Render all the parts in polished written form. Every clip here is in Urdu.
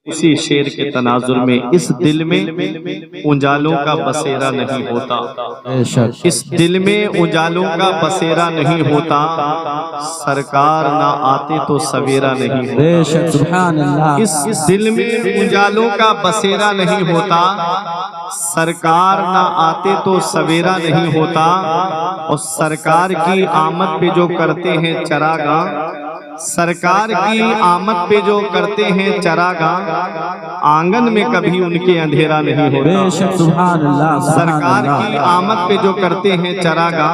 اسی شعر کے تناظر میں اس دل میں اجالوں کا بسیرا نہیں ہوتا، اس دل میں اجالوں کا بسیرا نہیں ہوتا، سرکار نہ آتے تو سویرا نہیں ہوتا۔ سبحان اللہ۔ اس دل میں اجالوں کا بسیرا نہیں ہوتا، سرکار نہ آتے تو سویرا نہیں ہوتا، اور سرکار کی آمد پہ جو کرتے ہیں چراغاں، سرکار کی آمد پہ جو کرتے ہیں چراغاں، آنگن میں کبھی ان کے اندھیرا نہیں ہوتا۔ سبحان اللہ۔ سرکار کی آمد پہ جو کرتے ہیں چراغاں،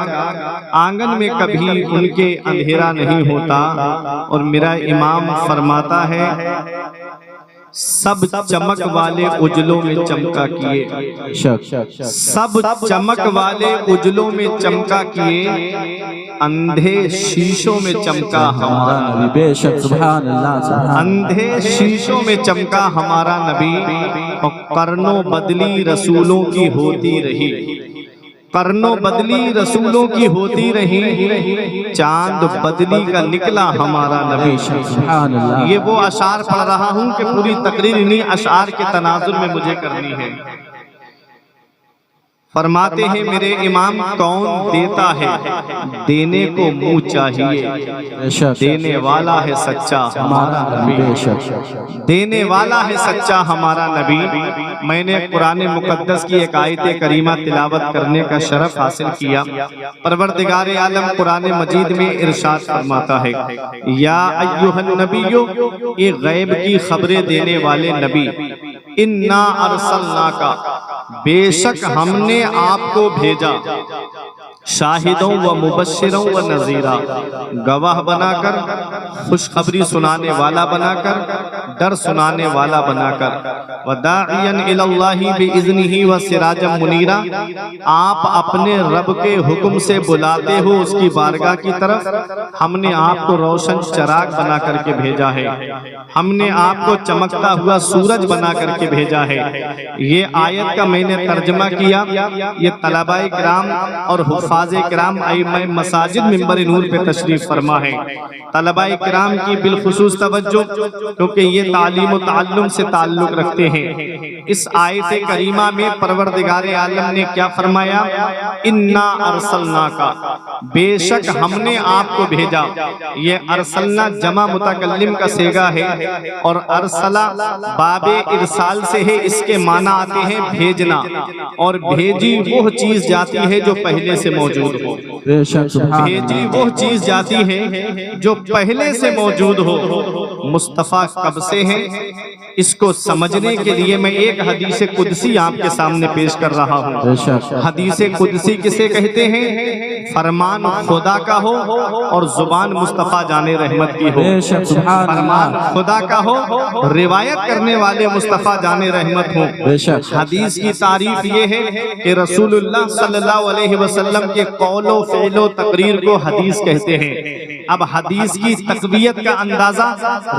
آنگن میں کبھی ان کے اندھیرا نہیں ہوتا۔ اور میرا امام فرماتا ہے سب چمک والے اجلوں میں چمکا کیے، سب چمک والے اجلوں میں چمکا کیے، اندھے شیشوں میں چمکا ہمارا نبی۔ بے شک سبحان اللہ۔ اندھے شیشوں میں چمکا ہمارا نبی، اور قرنوں بدلی رسولوں کی ہوتی رہی، قرنوں بدلی رسولوں کی ہوتی رہی، چاند بدلی کا نکلا ہمارا نبی۔ سبحان اللہ۔ یہ وہ اشعار پڑھ رہا ہوں کہ پوری تقریر انہیں اشعار کے تناظر میں مجھے کرنی ہے۔ فرماتے ہیں میرے امام کون دیتا ہے دینے کو منہ چاہیے، دینے والا ہے سچا ہمارا نبی، دینے والا ہے سچا ہمارا نبی۔ میں نے قرآن مقدس کی ایک آیت کریمہ تلاوت کرنے کا شرف حاصل کیا۔ پروردگار عالم قرآن مجید میں ارشاد فرماتا ہے یا ایھا النبی، یہ غیب کی خبریں دینے والے نبی، انا ارسلناک، بے شک ہم نے آپ کو بھیجا، شاہدوں و مبشروں و نذیرا، گواہ بنا کر، خوشخبری سنانے والا بنا کر، ڈر سنانے والا بنا کر، وداعیا الی اللہ باذنہ وسراجا منیرا، آپ اپنے رب کے حکم سے بلاتے ہو اس کی بارگاہ کی طرف۔ ہم نے آپ کو روشن چراغ بنا کر کے بھیجا ہے، ہم نے آپ کو چمکتا ہوا سورج بنا کر کے بھیجا ہے۔ یہ آیت کا میں نے ترجمہ کیا، یہ طلباء کرام اور حفاظ کرام ائمہ مساجد منبر نور پہ تشریف فرما ہے۔ طلباء کرام کی بالخصوص توجہ، کیونکہ یہ تعلیم و تعلم سے تعلق رکھتے ہیں۔ اس آیت کریمہ میں پروردگار عالم نے کیا فرمایا؟ انا ارسلناک، بے شک ہم نے آپ کو بھیجا۔ یہ ارسلنا جمع متکلم کا صیغہ ہے، اور ارسلہ باب ارسال سے ہے، اس کے معنی آتے ہیں بھیجنا، اور بھیجی وہ چیز جاتی ہے جو پہلے سے موجود ہو، بھیجی وہ چیز جاتی ہے جو پہلے سے موجود ہو۔ مصطفیٰ کب سے ہیں اس کو سمجھنے کے لیے میں ایک حدیث قدسی آپ کے سامنے پیش کر رہا ہوں۔ حدیث قدسی کسے کہتے ہیں؟ فرمان خدا کا ہو اور زبان مصطفیٰ جان رحمت کی ہو۔ فرمان خدا کا ہو، روایت کرنے والے مصطفیٰ جان رحمت ہوں۔ حدیث کی تعریف یہ ہے کہ رسول اللہ صلی اللہ علیہ وسلم کے قول و فعل و تقریر کو حدیث کہتے ہیں۔ اب حدیث کی تقویت کا اندازہ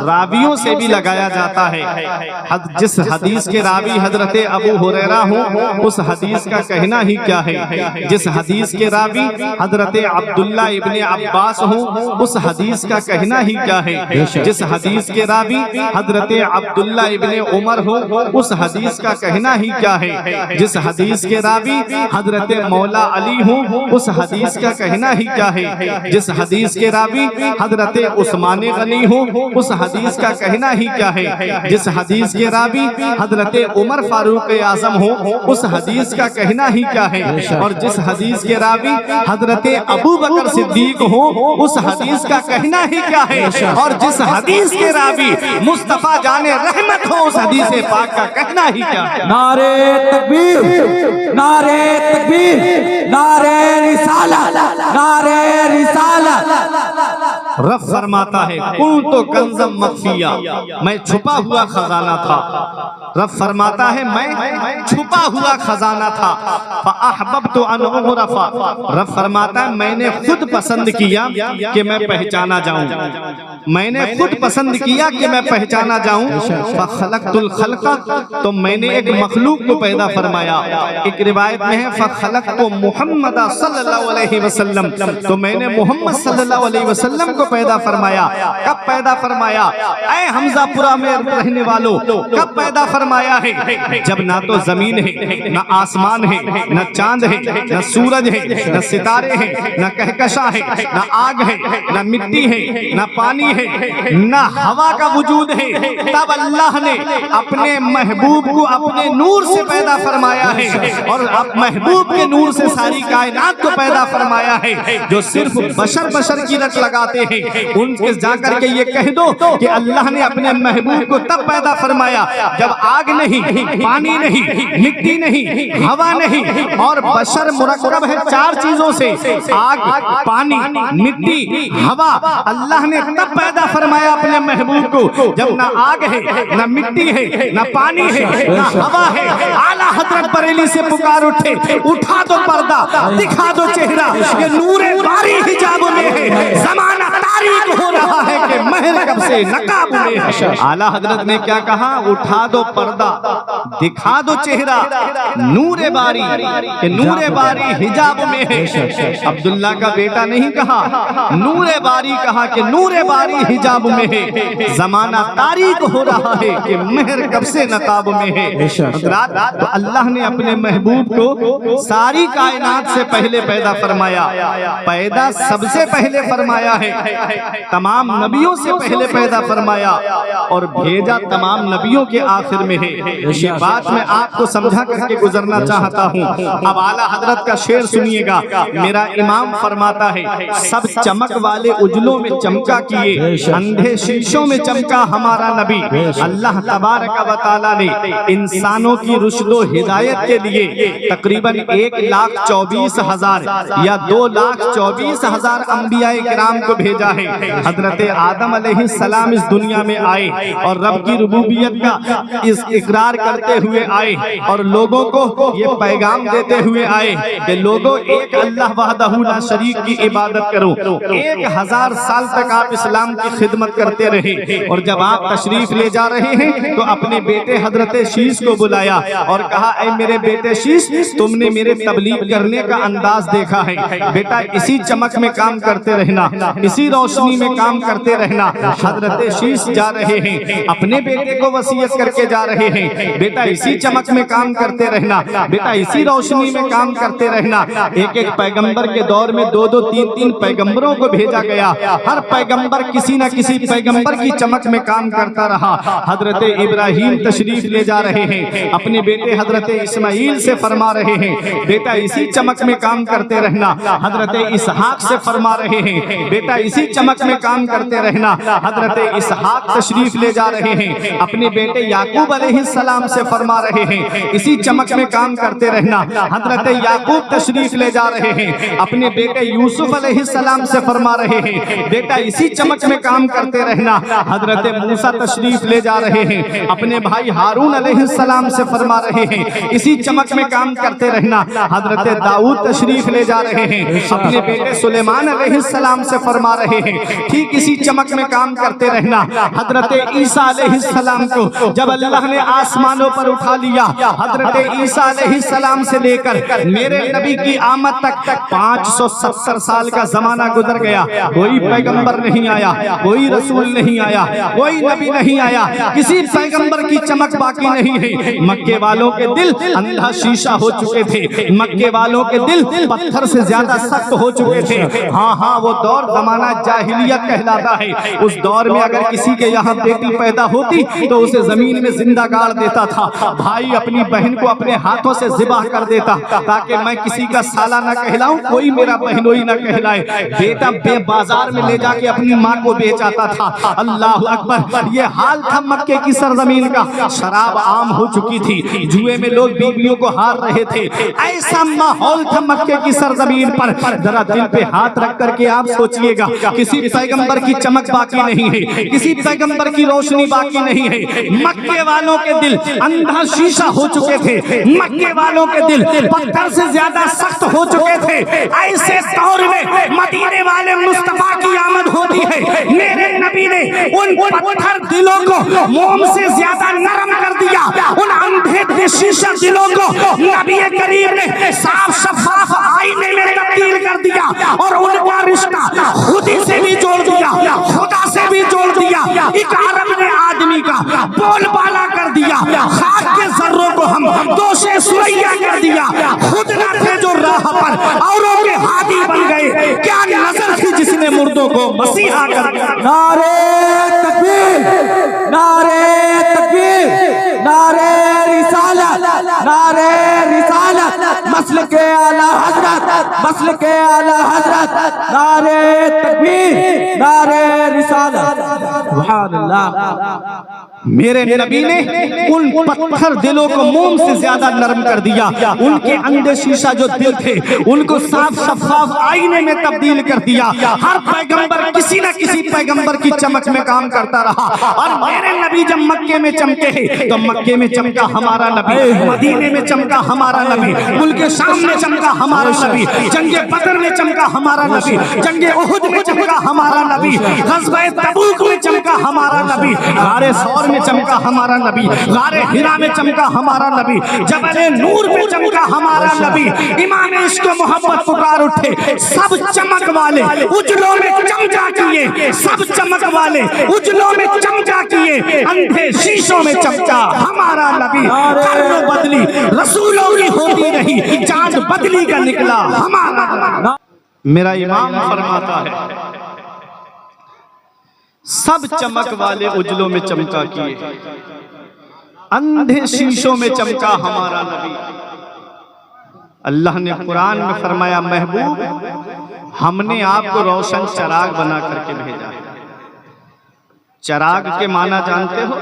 راویوں سے بھی لگایا جاتا ہے۔ جس حدیث کے راوی حضرت ابو ہریرہ ہوں، اس حدیث کا کہنا ہی کیا ہے۔ جس حدیث کے راوی حضرت عبداللہ ابن عباس ہوں، اس حدیث کا کہنا ہی کیا ہے۔ جس حدیث کے راوی حضرت عبداللہ ابن عمر ہوں، اس حدیث کا کہنا ہی کیا ہے۔ جس حدیث کے راوی حضرت مولا علی ہوں، اس حدیث کا کہنا ہی کیا ہے۔ جس حدیث کے راوی حضرت عثمان غنی ہوں، اس حدیث کا کہنا ہی کیا ہے۔ جس حدیث کے راوی حضرت عمر فاروق اعظم ہوں، اس حدیث کا کہنا ہی کیا ہے۔ اور جس حدیث کے راوی حضرت ابو بکر صدیق ہوں، اس حدیث کا کہنا ہی کیا ہے۔ اور جس حدیث کے راوی مصطفیٰ جان رحمت ہو، اس حدیث پاک کا کہنا ہی کیا ہے۔ نعرہ تکبیر، نعرہ تکبیر، نعرہ رسالت، نعرہ رسالت۔ رب فرماتا ہے کنت کنزا مخفیا، میں چھپا ہوا خزانہ تھا، رب فرماتا ہے میں چھپا ہوا خزانہ تھا فَأَحْبَبْتُ أَنْ أُعْرَفَ، رب فرماتا ہے میں نے خود پسند کیا کہ میں پہچانا جاؤں، میں نے خود پسند کیا کہ میں پہچانا جاؤں، فَخَلَقْتُ الْخَلْقَ، تو میں نے ایک مخلوق کو پیدا فرمایا، ایک روایت میں ہے فَخَلَقْتُ مُحَمَّدَ صلی اللہ علیہ وسلم، تو میں نے محمد صلی اللہ علیہ وسلم کو پیدا فرمایا۔ کب پیدا فرمایا؟ اے حمزہ پورہ میں رہنے والوں، کب پیدا فرمایا ہے؟ جب نہ تو زمین ہے، نہ آسمان ہے، نہ چاند ہے، نہ سورج ہے، نہ ستارے ہیں، نہ کہکشاں ہے، نہ آگ ہے، نہ مٹی ہے، نہ پانی ہے، نہ ہوا کا وجود ہے، تب اللہ نے اپنے محبوب کو اپنے نور سے پیدا فرمایا ہے، اور محبوب کے نور سے ساری کائنات کو پیدا فرمایا ہے۔ جو صرف بشر کی رٹ لگاتے ہیں ان کے جا کر کے یہ کہہ دو کہ اللہ نے اپنے محبوب کو تب پیدا فرمایا جب آگ نہیں، پانی نہیں، مٹی نہیں، ہوا نہیں، اور بشر مرکب ہے چار چیزوں سے، آگ، پانی، مٹی، ہوا۔ اللہ نے تب پیدا فرمایا اپنے محبوب کو جب نہ آگ ہے، نہ مٹی ہے، نہ پانی ہے، نہ ہوا ہے۔ اعلیٰ حضرت بریلی سے پکار اٹھے، اٹھا دو پردہ، دکھا دو چہرہ، یہ نور باری حجاب میں ہے، زمانہ تاریک ہو رہا ہے کہ مہر کب سے نقاب میں ہے۔ اعلیٰ حضرت نے کیا کہا؟ اٹھا دو پردہ، دکھا دو چہرہ، نور باری، کہ نور باری حجاب میں ہے۔ عبداللہ کا بیٹا نہیں کہا، نور باری کہا کہ نور باری حجاب میں ہے، زمانہ تاریک ہو رہا ہے کہ مہر کب سے نقاب میں ہے۔ حضرات، تو اللہ نے اپنے محبوب کو ساری کائنات سے پہلے پیدا فرمایا، پیدا سب سے پہلے فرمایا ہے، تمام نبیوں سے پہلے پیدا فرمایا، اور بھیجا تمام نبیوں کے آخر میں ہے۔ یہ بات میں آپ کو سمجھا کر کے گزرنا چاہتا ہوں۔ اب اعلیٰ حضرت کا شعر سنیے گا۔ میرا امام فرماتا ہے سب چمک والے اجلوں میں چمکا کیے، اندھے شیشوں میں چمکا ہمارا نبی۔ اللہ تبارک و تعالیٰ نے انسانوں کی رشد و ہدایت کے لیے تقریباً 1,24,000 یا 2,24,000 انبیاء کرام کو بھیجا ہے۔ حضرت آدم علیہ السلام اس دنیا میں آئے اور رب کی ربوبیت کا اقرار کرتے ہوئے آئے، اور لوگوں کو یہ پیغام دیتے ہوئے آئے کہ لوگوں ایک اللہ وحدہ لا شریک کی عبادت کرو۔ 1000 سال تک آپ اسلام کی خدمت کرتے رہے، اور جب آپ تشریف لے جا رہے ہیں تو اپنے بیٹے حضرت شیش کو بلایا اور کہا اے میرے بیٹے شیش، تم نے میرے تبلیغ کرنے کا انداز دیکھا ہے، بیٹا اسی چمک میں کام کرتے رہنا، اسی روشنی میں کام کرتے رہنا۔ حضرت شیش جا رہے ہیں، اپنے بیٹے کو وصیت کر کے جا رہے ہیں، بیٹا اسی چمک میں کام کرتے رہنا، بیٹا اسی روشنی میں کام کرتے رہنا۔ ایک ایک پیغمبر کے دور میں 2-2 3-3 پیغمبروں کو بھیجا گیا، ہر پیغمبر کسی نہ کسی پیغمبر کی چمک میں کام کرتا رہا۔ حضرت ابراہیم تشریف لے جا رہے ہیں، اپنے بیٹے حضرت اسماعیل سے فرما رہے ہیں بیٹا اسی چمک میں کام کرتے رہنا۔ حضرت اسحاق سے فرما رہے ہیں بیٹا اسی چمک میں کام کرتے رہنا۔ حضرت اسحاق تشریف لے جا رہے ہیں، اپنے بیٹے یعقوب علیہ السلام سے فرما رہے ہیں اسی چمک میں کام کرتے رہنا۔ حضرت یعقوب تشریف لے جا رہے ہیں، اپنے بیٹے یوسف علیہ السلام سے فرما رہے ہیں بیٹا اسی چمک میں کام کرتے رہنا۔ حضرت موسیٰ تشریف لے جا رہے ہیں، اپنے بھائی ہارون علیہ السلام سے فرما رہے ہیں اسی چمک میں کام کرتے رہنا۔ حضرت داؤد تشریف لے جا رہے ہیں، اپنے بیٹے سلیمان علیہ السلام سے فرما رہے ہیں ٹھیک اسی چمک میں کام کرتے رہنا۔ حضرت عیسیٰ علیہ السلام کو جب اللہ نے آسمانوں پر اٹھا لیا، حضرت عیسیٰ علیہ السلام سے لے کر میرے نبی کی آمد تک 570 سال کا زمانہ گزر گیا، کوئی پیغمبر نہیں آیا، کوئی رسول نہیں آیا، کوئی نبی نہیں آیا، کسی پیغمبر کی چمک باقی نہیں ہے۔ مکے والوں کے دل اندھا شیشہ ہو چکے تھے، مکے والوں کے دل پتھر سے زیادہ سخت ہو چکے تھے۔ ہاں وہ دور زمانہ جاہلیت کہلاتا ہے۔ اس دور میں اگر کسی کے یہاں بیٹی پیدا ہوتی تو اسے زمین میں زندہ گاڑ دیتا تھا، بھائی اپنی بہن کو اپنے ہاتھوں سے ذبح کر دیتا تاکہ میں کسی کا سالہ نہ کہلاؤں، کوئی میرا بہنوئی نہ کہلائے۔ بیٹا بے بازار میں لے جا کے اپنی ماں کو بیچ آتا تھا۔ اللہ اکبر، یہ حال تھا مکے کی سرزمین کا۔ شراب عام ہو چکی تھی، جوئے میں لوگ بیویوں کو ہار رہے تھے، ایسا ماحول تھا مکے کی سرزمین پر۔ ذرا دل پہ ہاتھ رکھ کر کے آپ سوچئے گا، کسی پیغمبر کی چمک باقی نہیں ہے، کسی پیغمبر کی روشنی باقی نہیں ہے۔ مکے والوں کے دل اندھا شیشہ ہو چکے تھے، مکے والوں کے دل پتھر سے زیادہ سخت ہو چکے تھے۔ ایسے دور میں مدینے والے مصطفیٰ کی آمد ہوتی ہے، میرے نبی نے ان پتھر دلوں کو موم سے زیادہ نرم کر دیا، ان اندھے شیشہ دلوں کو نبی کریم نے صاف شفاف آئینے میں تبدیل کر دیا، اور ان کا رشتہ خودی سے بھی جوڑ دیا، خدا سے بھی جوڑ دیا، ایک عرب نے آدمی کا بول بالا کر دیا، خاک کے ذروں کو ہم دوش سریا کر دیا، خود نہ تھے جو راہ پر اوروں کے ہادی بن گئے، کیا نظر تھی جس نے مردوں کو مسیحا کر دیا۔ نعرہ تکبیر، نعرہ تکبیر، نعرہ رسالت، نعرہ رسالت، مسلک اعلی حضرت، مسلک اعلی حضرت، نعرہ تکبیر، نعرہ رسالت، سبحان اللہ۔ میرے نبی نے ان پتھر دلوں کو موم سے زیادہ نرم کر دیا، ان کے اندھے شیشہ جو دل تھے ان کو صاف شفاف آئینے میں تبدیل کر دیا۔ ہر پیغمبر کسی نہ کسی پیغمبر کی چمک میں کام کرتا رہا، اور میرے نبی جب مکے میں چمکے تو مکے میں چمکا ہمارا نبی، مدینے میں چمکا ہمارا نبی، ملک شام میں چمکا ہمارا نبی، جنگ بدر میں چمکا ہمارا نبی، جنگ احد میں چمکا ہمارا نبی، غزوہ تبوک میں چمکا ہمارا نبی، غار ثور میں چمکا ہمارا نبی، غار حرا میں چمکا ہمارا نبی، جبل نور میں چمکا ہمارا نبی۔ امام عشق و محبت پکار اٹھے، سب چمک والے اجلوں میں چمچا کیے، سب چمک والے اجلوں میں چمچا کیے، اندھے شیشوں میں چمچا ہمارا نبی۔ قرن بدلی رسولوں کی ہوتی رہی، چاند بدلی کا نکلا ہمارا نبی۔ میرا امام فرماتا ہے سب چمک والے اجلوں میں چمکا کیے، اندھے شیشوں میں چمکا ہمارا نبی۔ اللہ نے قرآن میں فرمایا محبوب ہم نے آپ کو روشن چراغ بنا کر کے بھیجا ہے۔ چراغ کے معنی جانتے ہو؟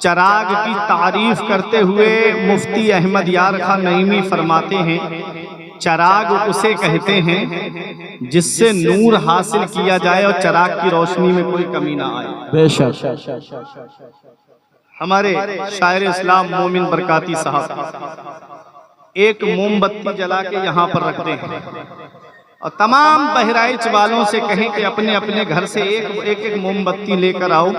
چراغ کی تعریف کرتے ہوئے مفتی احمد یار خان نعیمی فرماتے ہیں چراغ اسے کہتے ہیں جس سے نور حاصل کیا جائے اور چراغ کی روشنی میں کوئی کمی نہ آئے۔ بے شک۔ ہمارے شاعر اسلام مومن برکاتی صاحب ایک موم بتی جلا کے یہاں پر رکھتے ہیں، اور تمام بہرائچ والوں سے کہیں کہ اپنے اپنے گھر سے ایک ایک موم بتی لے کر آؤ،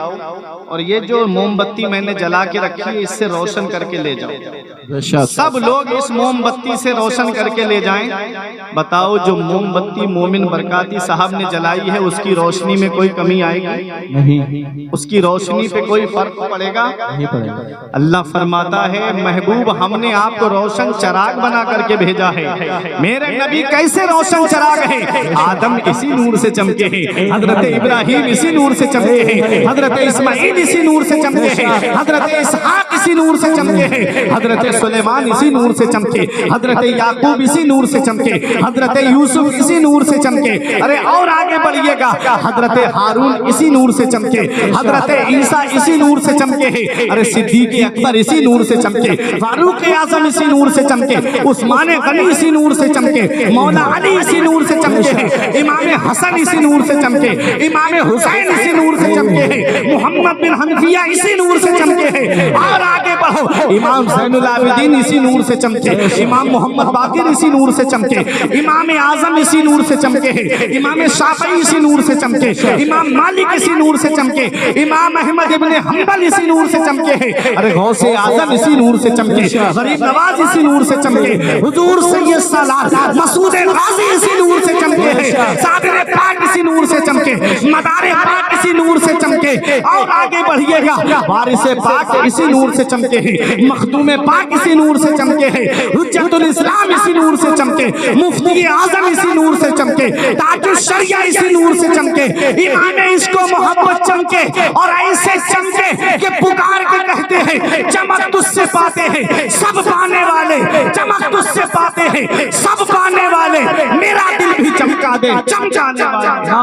اور یہ جو موم بتی میں نے جلا کے رکھی ہے اس سے روشن کر کے لے جاؤ۔ سب لوگ اس موم بتی سے روشن کر کے لے جائیں۔ بتاؤ جو موم بتی مومن برکاتی صاحب نے جلائی ہے اس کی روشنی میں کوئی کمی آئے گی؟ نہیں۔ اس کی روشنی پہ کوئی فرق پڑے گا؟ نہیں پڑے گا۔ اللہ فرماتا ہے محبوب ہم نے آپ کو روشن چراغ بنا کر کے بھیجا ہے۔ میرے نبی کیسے روشن چراغ ہے؟ آدم اسی نور سے چمکے ہیں، حضرت ابراہیم اسی نور سے چمکے ہیں، حضرت اسماعیل اسی نور سے چمکے ہیں، حضرت اسحاق اسی نور سے چمکے ہیں، حضرت سلیمان اسی نور سے چمکے، حضرت یعقوب اسی نور سے چمکے، حضرت یوسف اسی نور سے چمکے، ارے اور آگے بڑھئے گا حضرت ہارون اسی نور سے چمکے، حضرت عیسیٰ اسی نور سے چمکے ہیں، ارے صدیق اکبر اسی نور سے چمکے، فاروق اعظم اسی نور سے چمکے، عثمان غنی اسی نور سے چمکے، مولا علی اسی نور سے چمکے ہیں، امام حسن اسی نور سے چمکے، امام حسین اسی نور سے چمکے ہیں، محمد بن حنفیہ اسی نور سے چمکے ہیں، اور آگے بڑھو امام زین العابدین اسی نور سے چمکے، امام محمد باقر اسی نور سے چمکے، امام اعظم اسی نور سے چمکے ہیں، امام شافعی اسی نور سے چمکے، امام مالک اسی نور سے چمکے، امام احمد ابن حنبل اسی نور سے چمکے ہیں، ارے غوث اعظم اسی نور سے چمکے، غریب نواز اسی نور سے چمکے، حضور سید سالار مسعود غازی اسی نور سے چمکے ہیں، صادر پاک اسی نور سے چمکے، مدار پاک اسی نور سے چمکے، اور آگے بڑھئے گا وارث پاک اسی نور سے چمکے ہیں، مخدوم پاک اسی نور سے چمکے ہیں، حجت الاسلام اسی نور سے چمکے، مفتی اعظم اسی نور سے چمکے، تاج الشریعہ اسی نور سے چمکے، امام عشق و محبت چمکے، اور ایسے چمکے کہ پکار کے کہتے ہیں چمک تجھ سے پاتے ہیں سب پانے والے، چمک تجھ سے پاتے ہیں سب پانے والے، میرا دل بھی چمکا دے چمچانے والے۔